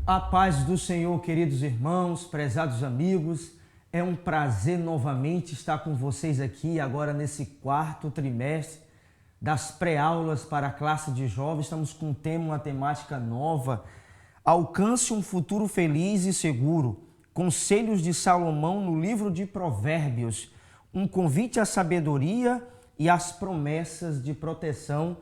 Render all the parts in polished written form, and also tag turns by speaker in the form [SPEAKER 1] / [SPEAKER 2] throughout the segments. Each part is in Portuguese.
[SPEAKER 1] A paz do Senhor, queridos irmãos, prezados amigos, é um prazer novamente estar com vocês aqui agora nesse quarto trimestre das pré-aulas para a classe de jovens. Estamos com um tema, uma temática nova. Alcance um futuro feliz e seguro. Conselhos de Salomão no livro de Provérbios. Um convite à sabedoria e às promessas de proteção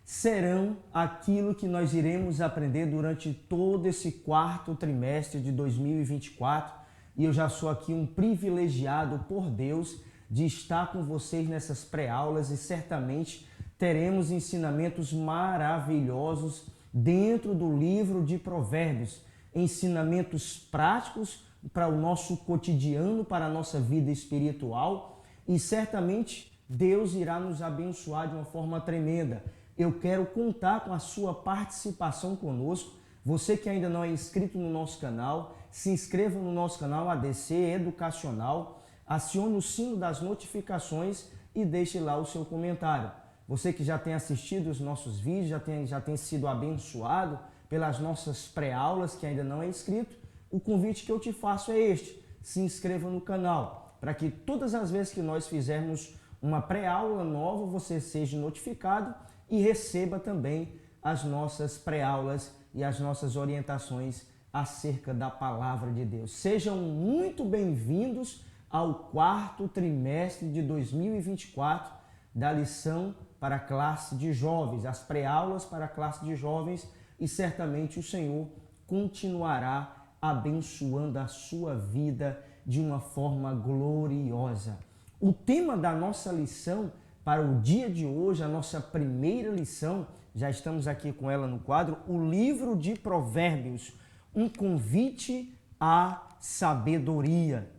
[SPEAKER 1] serão aquilo que nós iremos aprender durante todo esse quarto trimestre de 2024. E eu já sou aqui um privilegiado por Deus de estar com vocês nessas pré-aulas e certamente teremos ensinamentos maravilhosos dentro do livro de Provérbios, ensinamentos práticos para o nosso cotidiano, para a nossa vida espiritual, e certamente Deus irá nos abençoar de uma forma tremenda. Eu quero contar com a sua participação conosco. Você que ainda não é inscrito no nosso canal, se inscreva no nosso canal ADC Educacional, acione o sino das notificações e deixe lá o seu comentário. Você que já tem assistido os nossos vídeos, já tem sido abençoado pelas nossas pré-aulas, que ainda não é inscrito, o convite que eu te faço é este: se inscreva no canal, para que todas as vezes que nós fizermos uma pré-aula nova, você seja notificado e receba também as nossas pré-aulas e as nossas orientações acerca da palavra de Deus. Sejam muito bem-vindos ao quarto trimestre de 2024 da lição para a classe de jovens, as pré-aulas para a classe de jovens, e certamente o Senhor continuará abençoando a sua vida de uma forma gloriosa. O tema da nossa lição para o dia de hoje, a nossa primeira lição, já estamos aqui com ela no quadro, o livro de Provérbios, um convite à sabedoria.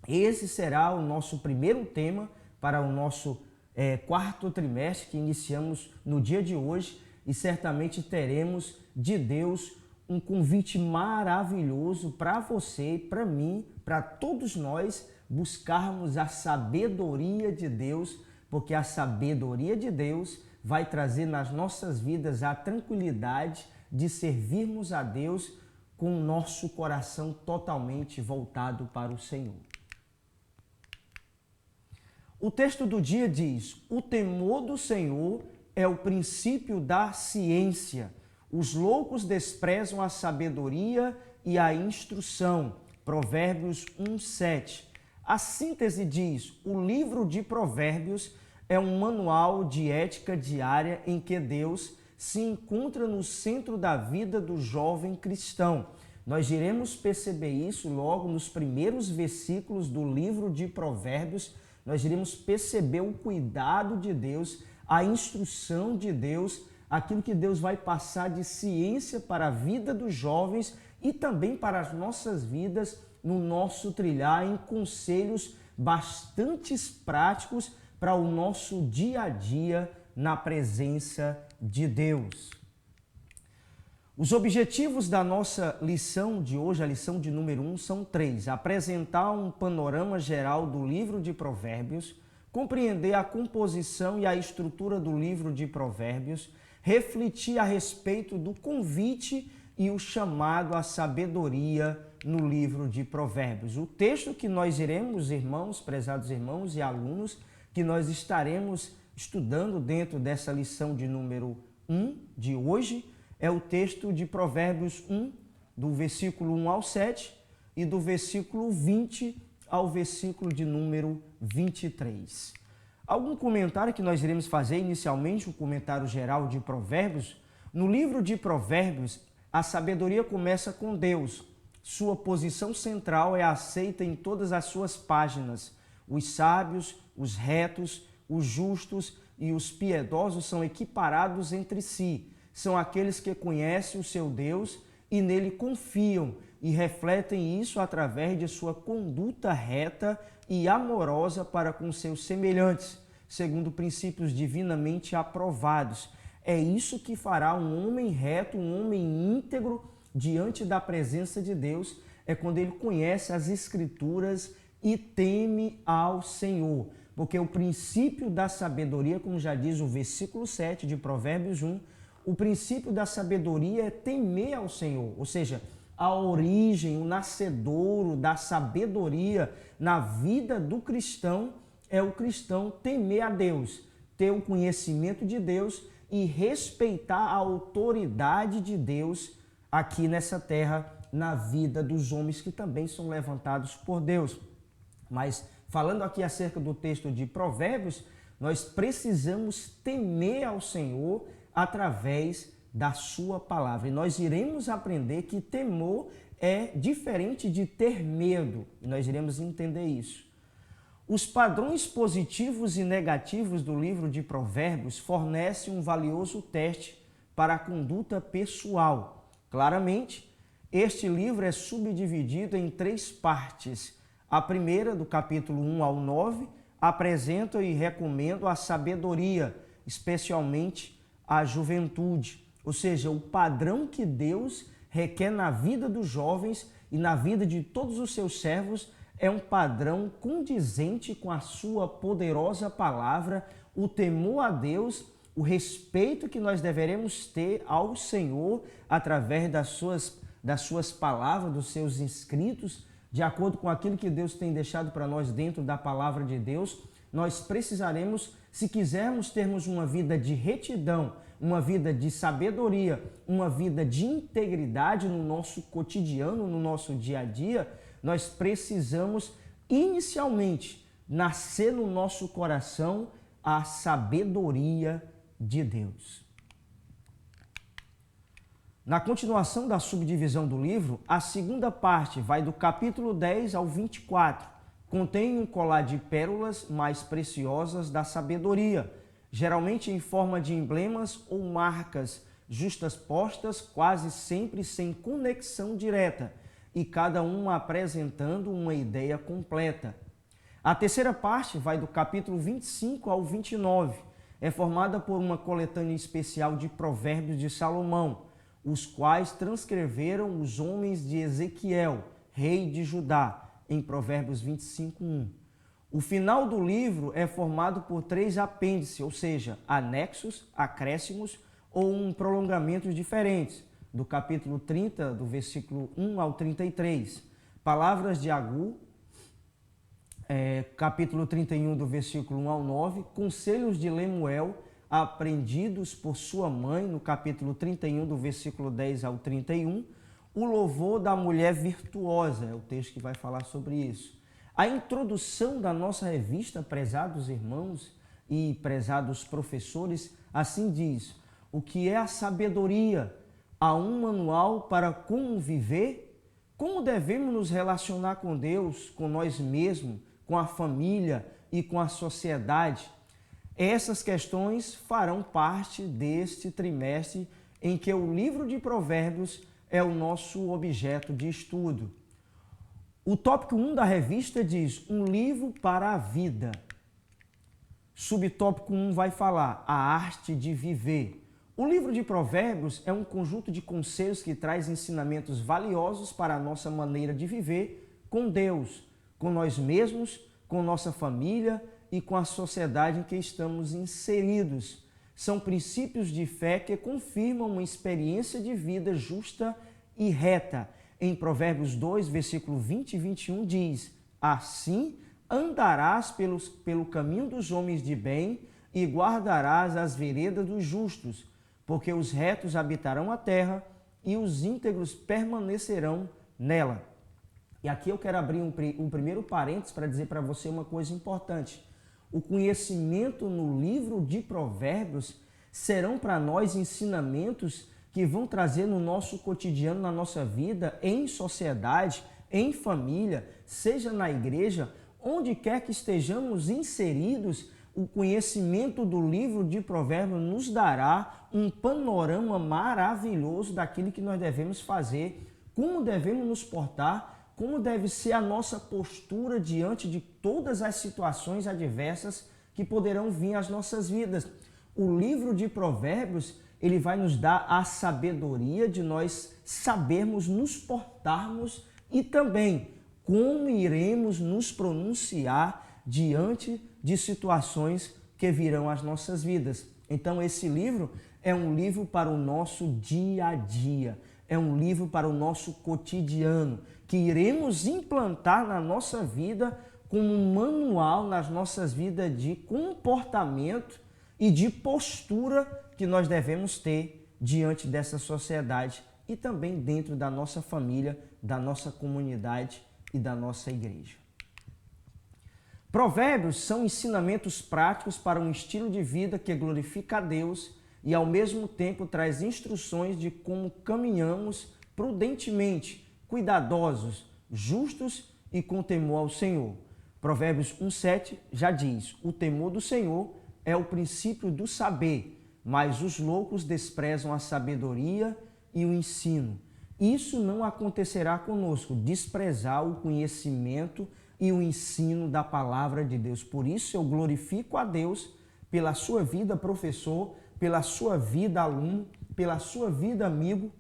[SPEAKER 1] Esse será o nosso primeiro tema para o nosso quarto trimestre que iniciamos no dia de hoje, e certamente teremos de Deus um convite maravilhoso para você, para mim, para todos nós buscarmos a sabedoria de Deus, porque a sabedoria de Deus vai trazer nas nossas vidas a tranquilidade de servirmos a Deus com o nosso coração totalmente voltado para o Senhor. O texto do dia diz: o temor do Senhor é o princípio da ciência. Os loucos desprezam a sabedoria e a instrução. Provérbios 1:7. A síntese diz: o livro de Provérbios é um manual de ética diária em que Deus se encontra no centro da vida do jovem cristão. Nós iremos perceber isso logo nos primeiros versículos do livro de Provérbios. Nós iremos perceber o cuidado de Deus, a instrução de Deus, aquilo que Deus vai passar de ciência para a vida dos jovens e também para as nossas vidas no nosso trilhar, em conselhos bastante práticos para o nosso dia a dia na presença de Deus. Os objetivos da nossa lição de hoje, a lição de número 1, são 3. Apresentar um panorama geral do livro de Provérbios, compreender a composição e a estrutura do livro de Provérbios, refletir a respeito do convite e o chamado à sabedoria no livro de Provérbios. O texto que nós iremos, irmãos, prezados irmãos e alunos, que nós estaremos estudando dentro dessa lição de número 1 de hoje, é o texto de Provérbios 1, do versículo 1 ao 7 e do versículo 20 ao versículo de número 23. Algum comentário que nós iremos fazer inicialmente, um comentário geral de Provérbios? No livro de Provérbios, a sabedoria começa com Deus. Sua posição central é aceita em todas as suas páginas. Os sábios, os retos, os justos e os piedosos são equiparados entre si. São aqueles que conhecem o seu Deus e nele confiam e refletem isso através de sua conduta reta e amorosa para com seus semelhantes, segundo princípios divinamente aprovados. É isso que fará um homem reto, um homem íntegro diante da presença de Deus, é quando ele conhece as Escrituras e teme ao Senhor. Porque o princípio da sabedoria, como já diz o versículo 7 de Provérbios 1, o princípio da sabedoria é temer ao Senhor, ou seja, a origem, o nascedouro da sabedoria na vida do cristão é o cristão temer a Deus, ter o conhecimento de Deus e respeitar a autoridade de Deus aqui nessa terra, na vida dos homens que também são levantados por Deus. Mas falando aqui acerca do texto de Provérbios, nós precisamos temer ao Senhor através da sua palavra. E nós iremos aprender que temor é diferente de ter medo. E nós iremos entender isso. Os padrões positivos e negativos do livro de Provérbios fornecem um valioso teste para a conduta pessoal. Claramente, este livro é subdividido em 3 partes. A primeira, do capítulo 1 ao 9, apresenta e recomenda a sabedoria, especialmente a juventude. Ou seja, o padrão que Deus requer na vida dos jovens e na vida de todos os seus servos é um padrão condizente com a sua poderosa palavra, o temor a Deus, o respeito que nós deveremos ter ao Senhor através das suas palavras, dos seus escritos, de acordo com aquilo que Deus tem deixado para nós dentro da palavra de Deus. Nós precisaremos, se quisermos termos uma vida de retidão, uma vida de sabedoria, uma vida de integridade no nosso cotidiano, no nosso dia a dia, nós precisamos inicialmente nascer no nosso coração a sabedoria de Deus. Na continuação da subdivisão do livro, a segunda parte vai do capítulo 10 ao 24. Contém um colar de pérolas mais preciosas da sabedoria, geralmente em forma de emblemas ou marcas justas postas, quase sempre sem conexão direta, e cada uma apresentando uma ideia completa. A terceira parte vai do capítulo 25 ao 29. É formada por uma coletânea especial de provérbios de Salomão, os quais transcreveram os homens de Ezequiel, rei de Judá, em Provérbios 25:1. O final do livro é formado por 3 apêndices, ou seja, anexos, acréscimos ou prolongamentos diferentes, do capítulo 30, do versículo 1 ao 33. Palavras de Agur, capítulo 31, do versículo 1 ao 9. Conselhos de Lemuel, aprendidos por sua mãe, no capítulo 31, do versículo 10 ao 31. O louvor da mulher virtuosa, é o texto que vai falar sobre isso. A introdução da nossa revista, prezados irmãos e prezados professores, assim diz: o que é a sabedoria? Há um manual para como viver? Como devemos nos relacionar com Deus, com nós mesmos, com a família e com a sociedade? Essas questões farão parte deste trimestre em que o livro de Provérbios é o nosso objeto de estudo. O tópico 1 da revista diz: um livro para a vida. Subtópico 1 vai falar: a arte de viver. O livro de Provérbios é um conjunto de conselhos que traz ensinamentos valiosos para a nossa maneira de viver com Deus, com nós mesmos, com nossa família e com a sociedade em que estamos inseridos. São princípios de fé que confirmam uma experiência de vida justa e reta. Em Provérbios 2, versículo 20 e 21 diz: assim andarás pelo caminho dos homens de bem e guardarás as veredas dos justos, porque os retos habitarão a terra e os íntegros permanecerão nela. E aqui eu quero abrir um primeiro parênteses para dizer para você uma coisa importante. O conhecimento no livro de Provérbios serão para nós ensinamentos que vão trazer no nosso cotidiano, na nossa vida, em sociedade, em família, seja na igreja, onde quer que estejamos inseridos. O conhecimento do livro de Provérbios nos dará um panorama maravilhoso daquilo que nós devemos fazer, como devemos nos portar, como deve ser a nossa postura diante de todas as situações adversas que poderão vir às nossas vidas. O livro de Provérbios, ele vai nos dar a sabedoria de nós sabermos nos portarmos e também como iremos nos pronunciar diante de situações que virão às nossas vidas. Então esse livro é um livro para o nosso dia a dia, é um livro para o nosso cotidiano, que iremos implantar na nossa vida como um manual nas nossas vidas de comportamento e de postura que nós devemos ter diante dessa sociedade e também dentro da nossa família, da nossa comunidade e da nossa igreja. Provérbios são ensinamentos práticos para um estilo de vida que glorifica a Deus e ao mesmo tempo traz instruções de como caminhamos prudentemente, cuidadosos, justos e com temor ao Senhor. Provérbios 1,7 já diz: o temor do Senhor é o princípio do saber, mas os loucos desprezam a sabedoria e o ensino. Isso não acontecerá conosco, desprezar o conhecimento e o ensino da palavra de Deus. Por isso eu glorifico a Deus pela sua vida, professor, pela sua vida, aluno, pela sua vida, amigo,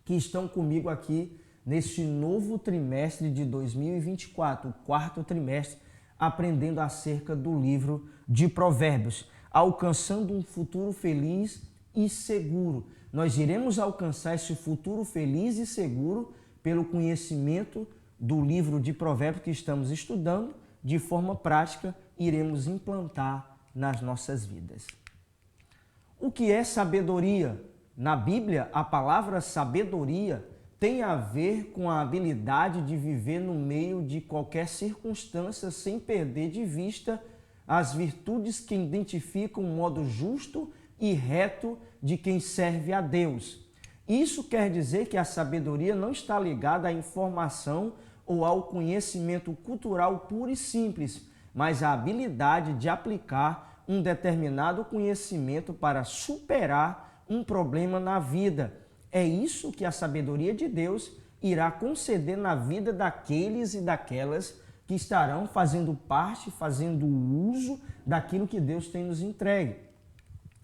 [SPEAKER 1] que estão comigo aqui neste novo trimestre de 2024, o quarto trimestre, aprendendo acerca do livro de Provérbios, alcançando um futuro feliz e seguro. Nós iremos alcançar esse futuro feliz e seguro pelo conhecimento do livro de Provérbios que estamos estudando, de forma prática, iremos implantar nas nossas vidas. O que é sabedoria? Na Bíblia, a palavra sabedoria tem a ver com a habilidade de viver no meio de qualquer circunstância sem perder de vista as virtudes que identificam um modo justo e reto de quem serve a Deus. Isso quer dizer que a sabedoria não está ligada à informação ou ao conhecimento cultural puro e simples, mas à habilidade de aplicar um determinado conhecimento para superar um problema na vida. É isso que a sabedoria de Deus irá conceder na vida daqueles e daquelas que estarão fazendo parte, fazendo uso daquilo que Deus tem nos entregue.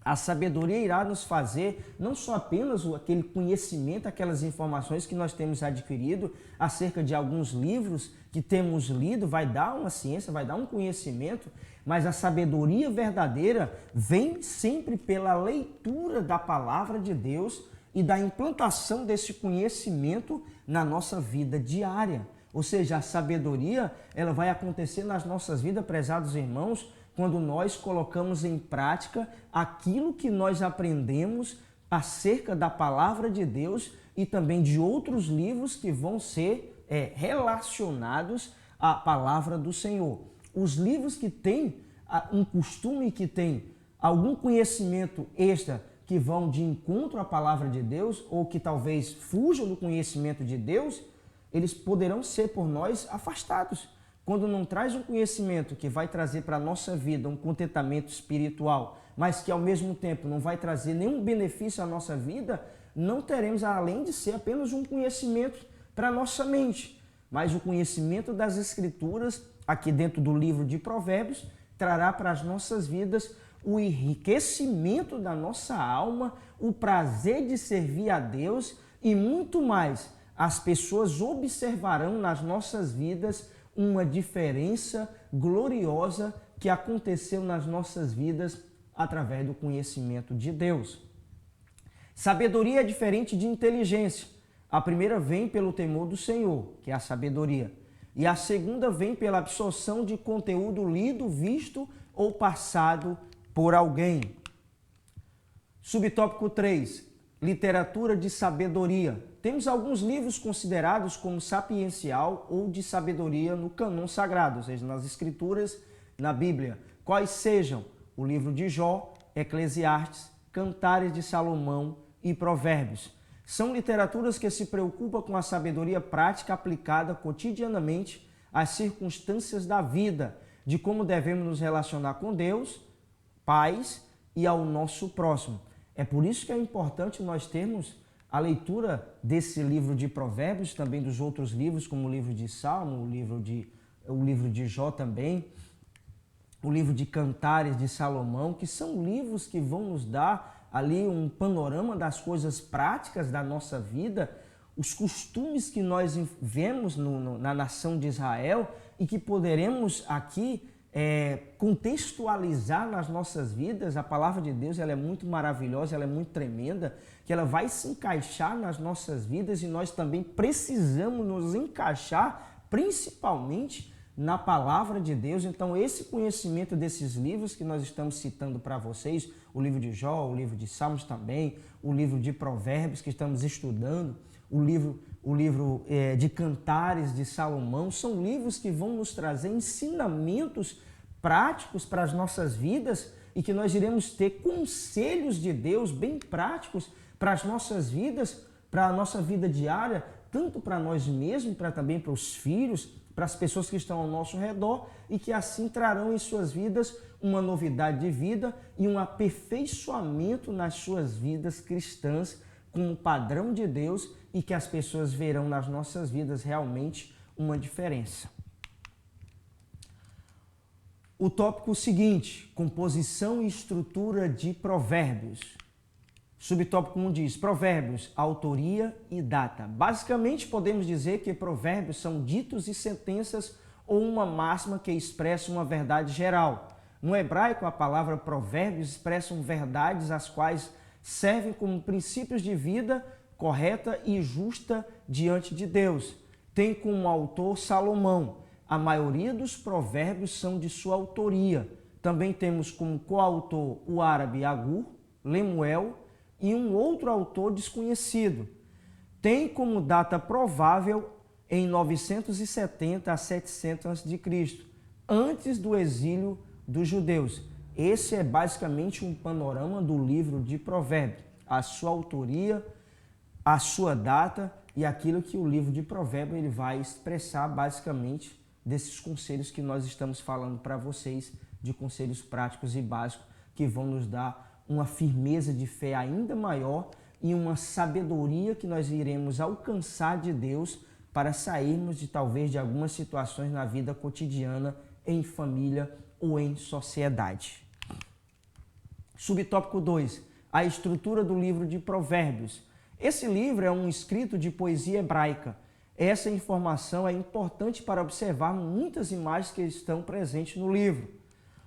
[SPEAKER 1] A sabedoria irá nos fazer não só apenas aquele conhecimento, aquelas informações que nós temos adquirido acerca de alguns livros que temos lido, vai dar uma ciência, vai dar um conhecimento, mas a sabedoria verdadeira vem sempre pela leitura da palavra de Deus e da implantação desse conhecimento na nossa vida diária. Ou seja, a sabedoria ela vai acontecer nas nossas vidas, prezados irmãos, quando nós colocamos em prática aquilo que nós aprendemos acerca da palavra de Deus e também de outros livros que vão ser relacionados à palavra do Senhor. Os livros que têm um costume, que têm algum conhecimento extra, que vão de encontro à palavra de Deus ou que talvez fujam do conhecimento de Deus, eles poderão ser por nós afastados. Quando não traz um conhecimento que vai trazer para a nossa vida um contentamento espiritual, mas que ao mesmo tempo não vai trazer nenhum benefício à nossa vida, não teremos, além de ser apenas um conhecimento para a nossa mente, mas o conhecimento das Escrituras, aqui dentro do livro de Provérbios, trará para as nossas vidas o enriquecimento da nossa alma, o prazer de servir a Deus e muito mais. As pessoas observarão nas nossas vidas uma diferença gloriosa que aconteceu nas nossas vidas através do conhecimento de Deus. Sabedoria é diferente de inteligência. A primeira vem pelo temor do Senhor, que é a sabedoria. E a segunda vem pela absorção de conteúdo lido, visto ou passado por alguém. Subtópico 3. Literatura de sabedoria. Temos alguns livros considerados como sapiencial ou de sabedoria no cânon sagrado, ou seja, nas escrituras, na Bíblia. Quais sejam o livro de Jó, Eclesiastes, Cantares de Salomão e Provérbios. São literaturas que se preocupam com a sabedoria prática aplicada cotidianamente às circunstâncias da vida, de como devemos nos relacionar com Deus, pais e ao nosso próximo. É por isso que é importante nós termos a leitura desse livro de Provérbios, também dos outros livros, como o livro de Salmo, o livro de Jó também, o livro de Cantares de Salomão, que são livros que vão nos dar ali um panorama das coisas práticas da nossa vida, os costumes que nós vemos na nação de Israel e que poderemos aqui contextualizar nas nossas vidas, a palavra de Deus ela é muito maravilhosa, ela é muito tremenda, que ela vai se encaixar nas nossas vidas e nós também precisamos nos encaixar principalmente na palavra de Deus. Então esse conhecimento desses livros que nós estamos citando para vocês, o livro de Jó, o livro de Salmos também, o livro de Provérbios que estamos estudando, o livro de Cantares de Salomão, são livros que vão nos trazer ensinamentos práticos para as nossas vidas e que nós iremos ter conselhos de Deus bem práticos para as nossas vidas, para a nossa vida diária, tanto para nós mesmos, para também para os filhos, para as pessoas que estão ao nosso redor e que assim trarão em suas vidas uma novidade de vida e um aperfeiçoamento nas suas vidas cristãs com o padrão de Deus e que as pessoas verão nas nossas vidas realmente uma diferença. O tópico seguinte, composição e estrutura de provérbios. Subtópico 1 diz, provérbios, autoria e data. Basicamente, podemos dizer que provérbios são ditos e sentenças ou uma máxima que expressa uma verdade geral. No hebraico, a palavra provérbios expressam verdades as quais servem como princípios de vida correta e justa diante de Deus. Tem como autor Salomão. A maioria dos provérbios são de sua autoria. Também temos como coautor o árabe Agur, Lemuel e um outro autor desconhecido. Tem como data provável em 970 a 700 a.C., antes do exílio dos judeus. Esse é basicamente um panorama do livro de Provérbios, a sua autoria, a sua data e aquilo que o livro de Provérbios ele vai expressar basicamente desses conselhos que nós estamos falando para vocês, de conselhos práticos e básicos que vão nos dar uma firmeza de fé ainda maior e uma sabedoria que nós iremos alcançar de Deus para sairmos de talvez de algumas situações na vida cotidiana, em família ou em sociedade. Subtópico 2, a estrutura do livro de Provérbios. Esse livro é um escrito de poesia hebraica. Essa informação é importante para observar muitas imagens que estão presentes no livro.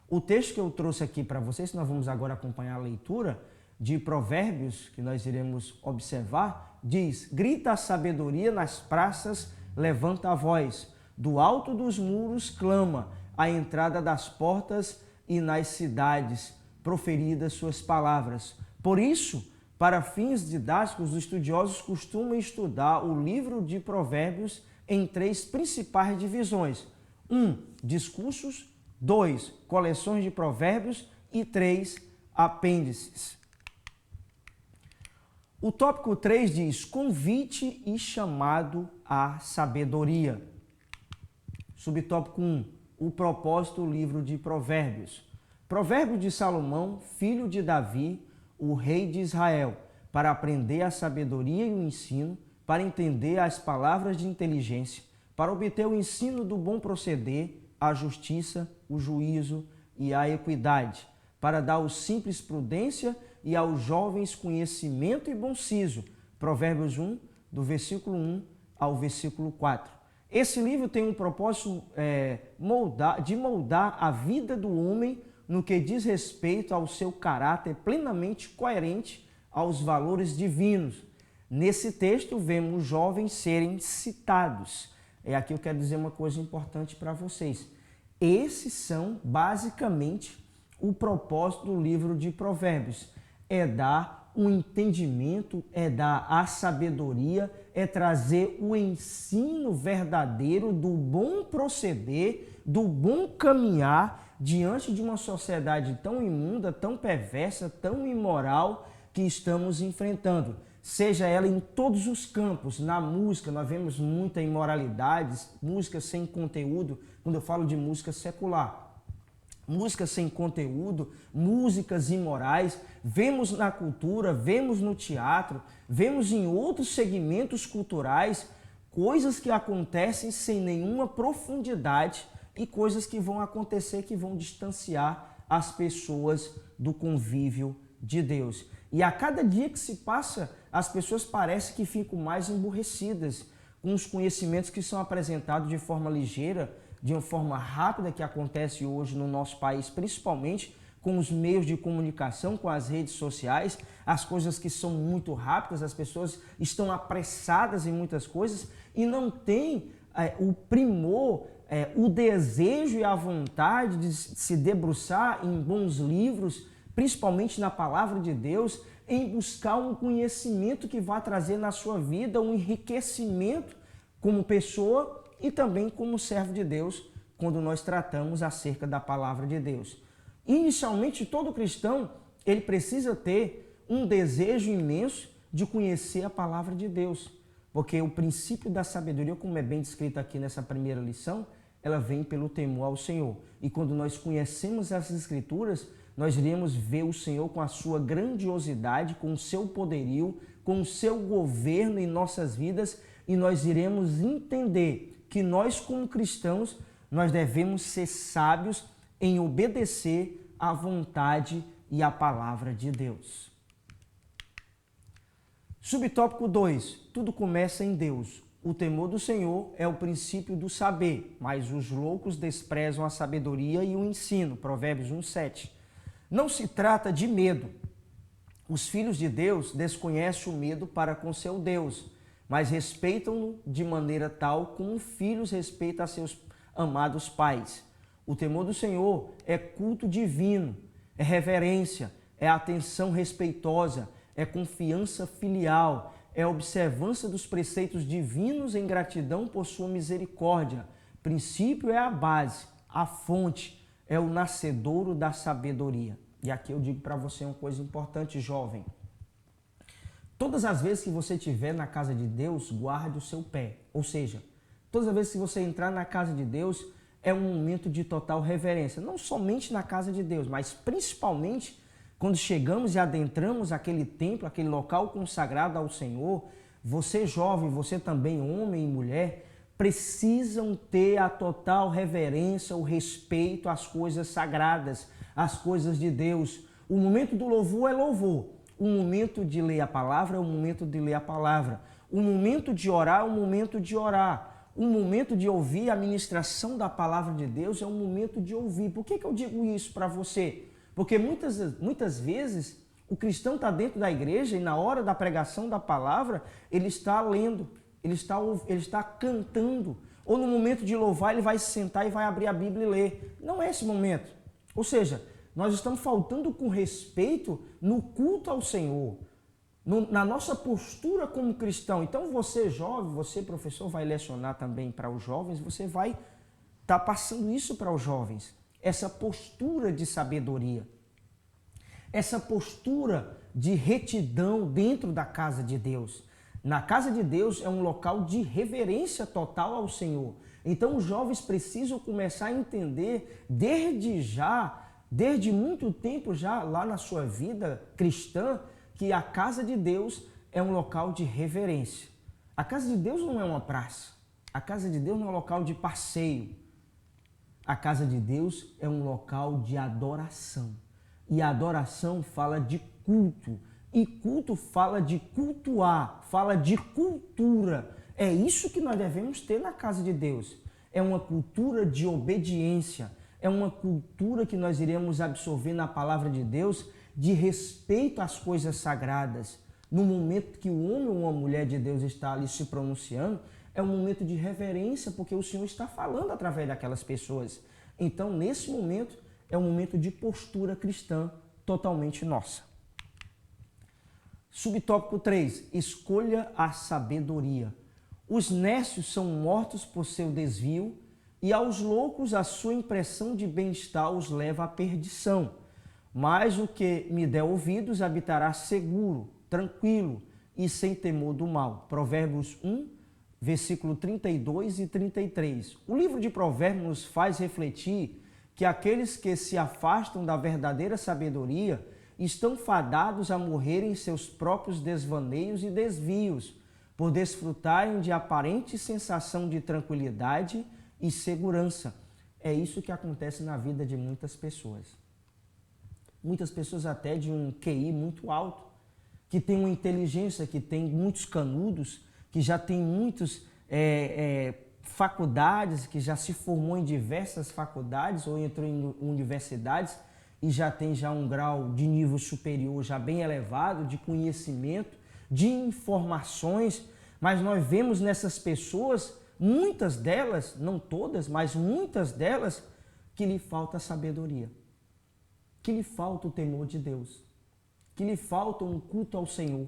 [SPEAKER 1] O texto que eu trouxe aqui para vocês, nós vamos agora acompanhar a leitura de Provérbios, que nós iremos observar, diz, grita a sabedoria nas praças, levanta a voz, do alto dos muros clama, à entrada das portas e nas cidades, proferidas suas palavras. Por isso, para fins didáticos, os estudiosos costumam estudar o livro de Provérbios em 3 principais divisões. 1. Discursos. 2. Coleções de provérbios. E 3. Apêndices. O tópico 3 diz convite e chamado à sabedoria. Subtópico 1. O propósito do livro de Provérbios. Provérbio de Salomão, filho de Davi, o rei de Israel, para aprender a sabedoria e o ensino, para entender as palavras de inteligência, para obter o ensino do bom proceder, a justiça, o juízo e a equidade, para dar aos simples prudência e aos jovens conhecimento e bom siso. Provérbios 1, do versículo 1 ao versículo 4. Esse livro tem um propósito de moldar a vida do homem no que diz respeito ao seu caráter plenamente coerente aos valores divinos. Nesse texto, vemos jovens serem citados. Aqui eu quero dizer uma coisa importante para vocês. Esses são, basicamente, o propósito do livro de Provérbios. É dar um entendimento, é dar a sabedoria, é trazer o ensino verdadeiro do bom proceder, do bom caminhar diante de uma sociedade tão imunda, tão perversa, tão imoral que estamos enfrentando. Seja ela em todos os campos. Na música, nós vemos muita imoralidade, música sem conteúdo, quando eu falo de música secular. Música sem conteúdo, músicas imorais, vemos na cultura, vemos no teatro, vemos em outros segmentos culturais, coisas que acontecem sem nenhuma profundidade e coisas que vão acontecer que vão distanciar as pessoas do convívio de Deus. E a cada dia que se passa, as pessoas parecem que ficam mais emburrecidas com os conhecimentos que são apresentados de forma ligeira de uma forma rápida que acontece hoje no nosso país, principalmente com os meios de comunicação, com as redes sociais, as coisas que são muito rápidas, as pessoas estão apressadas em muitas coisas e não têm o primor, o desejo e a vontade de se debruçar em bons livros, principalmente na palavra de Deus, em buscar um conhecimento que vai trazer na sua vida um enriquecimento como pessoa e também como servo de Deus, quando nós tratamos acerca da palavra de Deus. Inicialmente, todo cristão, ele precisa ter um desejo imenso de conhecer a palavra de Deus, porque o princípio da sabedoria, como é bem descrito aqui nessa primeira lição, ela vem pelo temor ao Senhor. E quando nós conhecemos as Escrituras, nós iremos ver o Senhor com a sua grandiosidade, com o seu poderio, com o seu governo em nossas vidas, e nós iremos entender que nós, como cristãos, nós devemos ser sábios em obedecer à vontade e à palavra de Deus. Subtópico 2. Tudo começa em Deus. O temor do Senhor é o princípio do saber, mas os loucos desprezam a sabedoria e o ensino. Provérbios 1:7. Não se trata de medo. Os filhos de Deus desconhecem o medo para com seu Deus, mas respeitam-no de maneira tal como filhos respeitam a seus amados pais. O temor do Senhor é culto divino, é reverência, é atenção respeitosa, é confiança filial, é observância dos preceitos divinos em gratidão por sua misericórdia. Princípio é a base, a fonte, é o nascedouro da sabedoria. E aqui eu digo para você uma coisa importante, jovem. Todas as vezes que você estiver na casa de Deus, guarde o seu pé. Ou seja, todas as vezes que você entrar na casa de Deus, é um momento de total reverência. Não somente na casa de Deus, mas principalmente quando chegamos e adentramos aquele templo, aquele local consagrado ao Senhor. Você jovem, você também homem e mulher, precisam ter a total reverência, o respeito às coisas sagradas, às coisas de Deus. O momento do louvor é louvor. O momento de ler a palavra é o momento de ler a palavra. O momento de orar é o momento de orar. O momento de ouvir a ministração da palavra de Deus é um momento de ouvir. Por que eu digo isso para você? Porque muitas vezes o cristão está dentro da igreja e na hora da pregação da palavra ele está lendo, ele está cantando. Ou no momento de louvar ele vai se sentar e vai abrir a Bíblia e ler. Não é esse momento. Ou seja, nós estamos faltando com respeito no culto ao Senhor, na nossa postura como cristão. Então você jovem, você professor vai lecionar também para os jovens, você vai estar passando isso para os jovens. Essa postura de sabedoria, essa postura de retidão dentro da casa de Deus. Na casa de Deus é um local de reverência total ao Senhor. Então os jovens precisam começar a entender desde muito tempo já lá na sua vida cristã, que a casa de Deus é um local de reverência. A casa de Deus não é uma praça. A casa de Deus não é um local de passeio. A casa de Deus é um local de adoração. E a adoração fala de culto. E culto fala de cultuar, fala de cultura. É isso que nós devemos ter na casa de Deus. É uma cultura de obediência. É uma cultura que nós iremos absorver na palavra de Deus de respeito às coisas sagradas. No momento que o homem ou a mulher de Deus está ali se pronunciando, é um momento de reverência, porque o Senhor está falando através daquelas pessoas. Então, nesse momento, é um momento de postura cristã totalmente nossa. Subtópico 3. Escolha a sabedoria. Os nécios são mortos por seu desvio, e aos loucos a sua impressão de bem-estar os leva à perdição. Mas o que me der ouvidos habitará seguro, tranquilo e sem temor do mal. Provérbios 1, versículo 32 e 33. O livro de Provérbios nos faz refletir que aqueles que se afastam da verdadeira sabedoria estão fadados a morrer em seus próprios desvaneios e desvios, por desfrutarem de aparente sensação de tranquilidade e segurança. É isso que acontece na vida de muitas pessoas. Muitas pessoas até de um QI muito alto, que tem uma inteligência, que tem muitos canudos, que já tem muitos faculdades, que já se formou em diversas faculdades ou entrou em universidades e já tem um grau de nível superior já bem elevado, de conhecimento, de informações, mas nós vemos nessas pessoas, muitas delas, não todas, mas muitas delas, que lhe falta sabedoria, que lhe falta o temor de Deus, que lhe falta um culto ao Senhor,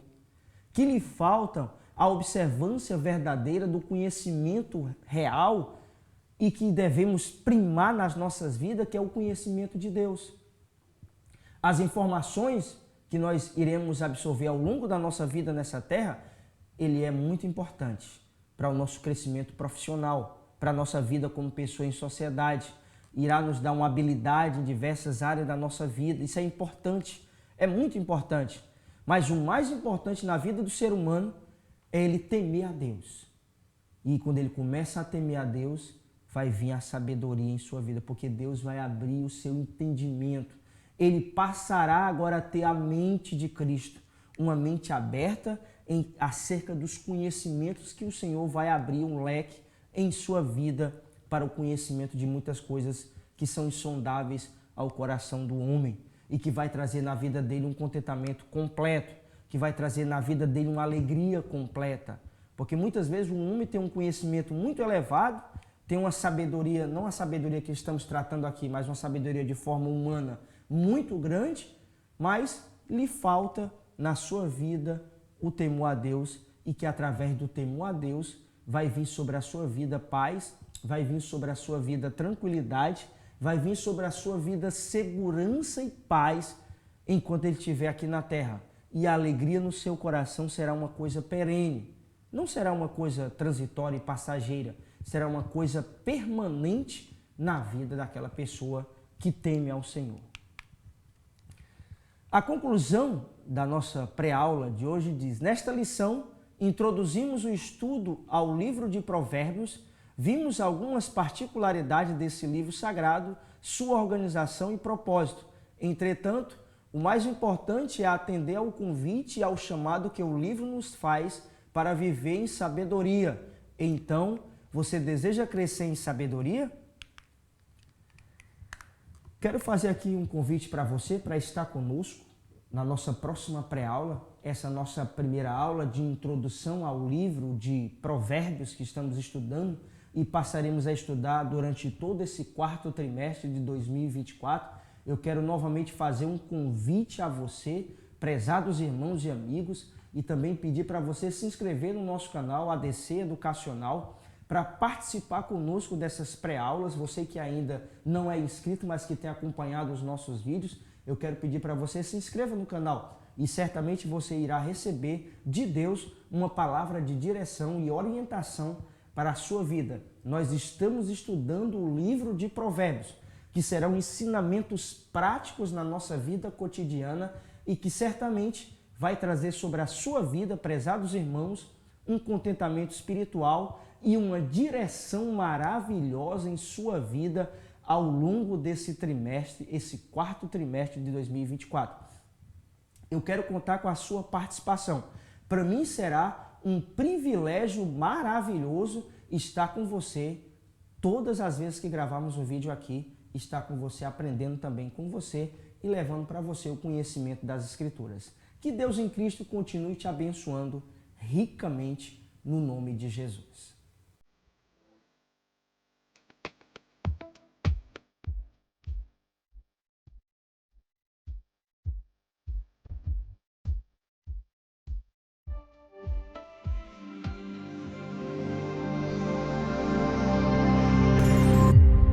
[SPEAKER 1] que lhe falta a observância verdadeira do conhecimento real e que devemos primar nas nossas vidas, que é o conhecimento de Deus. As informações que nós iremos absorver ao longo da nossa vida nessa terra, ele é muito importante para o nosso crescimento profissional, para a nossa vida como pessoa em sociedade. Irá nos dar uma habilidade em diversas áreas da nossa vida. Isso é importante, é muito importante. Mas o mais importante na vida do ser humano é ele temer a Deus. E quando ele começa a temer a Deus, vai vir a sabedoria em sua vida, porque Deus vai abrir o seu entendimento. Ele passará agora a ter a mente de Cristo, uma mente aberta acerca dos conhecimentos que o Senhor vai abrir um leque em sua vida para o conhecimento de muitas coisas que são insondáveis ao coração do homem e que vai trazer na vida dele um contentamento completo, que vai trazer na vida dele uma alegria completa. Porque muitas vezes um homem tem um conhecimento muito elevado, tem uma sabedoria, não a sabedoria que estamos tratando aqui, mas uma sabedoria de forma humana muito grande, mas lhe falta na sua vida o temor a Deus e que através do temor a Deus vai vir sobre a sua vida paz, vai vir sobre a sua vida tranquilidade, vai vir sobre a sua vida segurança e paz enquanto ele estiver aqui na terra. E a alegria no seu coração será uma coisa perene, não será uma coisa transitória e passageira, será uma coisa permanente na vida daquela pessoa que teme ao Senhor. A conclusão da nossa pré-aula de hoje diz: nesta lição, introduzimos o estudo ao livro de Provérbios, vimos algumas particularidades desse livro sagrado, sua organização e propósito. Entretanto, o mais importante é atender ao convite e ao chamado que o livro nos faz para viver em sabedoria. Então, você deseja crescer em sabedoria? Quero fazer aqui um convite para você para estar conosco na nossa próxima pré-aula, essa nossa primeira aula de introdução ao livro de Provérbios que estamos estudando e passaremos a estudar durante todo esse quarto trimestre de 2024. Eu quero novamente fazer um convite a você, prezados irmãos e amigos, e também pedir para você se inscrever no nosso canal ADC Educacional para participar conosco dessas pré-aulas. Você que ainda não é inscrito, mas que tem acompanhado os nossos vídeos, eu quero pedir para você se inscreva no canal e certamente você irá receber de Deus uma palavra de direção e orientação para a sua vida. Nós estamos estudando o livro de Provérbios, que serão ensinamentos práticos na nossa vida cotidiana e que certamente vai trazer sobre a sua vida, prezados irmãos, um contentamento espiritual e uma direção maravilhosa em sua vida ao longo desse trimestre, esse quarto trimestre de 2024. Eu quero contar com a sua participação. Para mim será um privilégio maravilhoso estar com você todas as vezes que gravarmos um vídeo aqui, estar com você, aprendendo também com você e levando para você o conhecimento das Escrituras. Que Deus em Cristo continue te abençoando ricamente no nome de Jesus.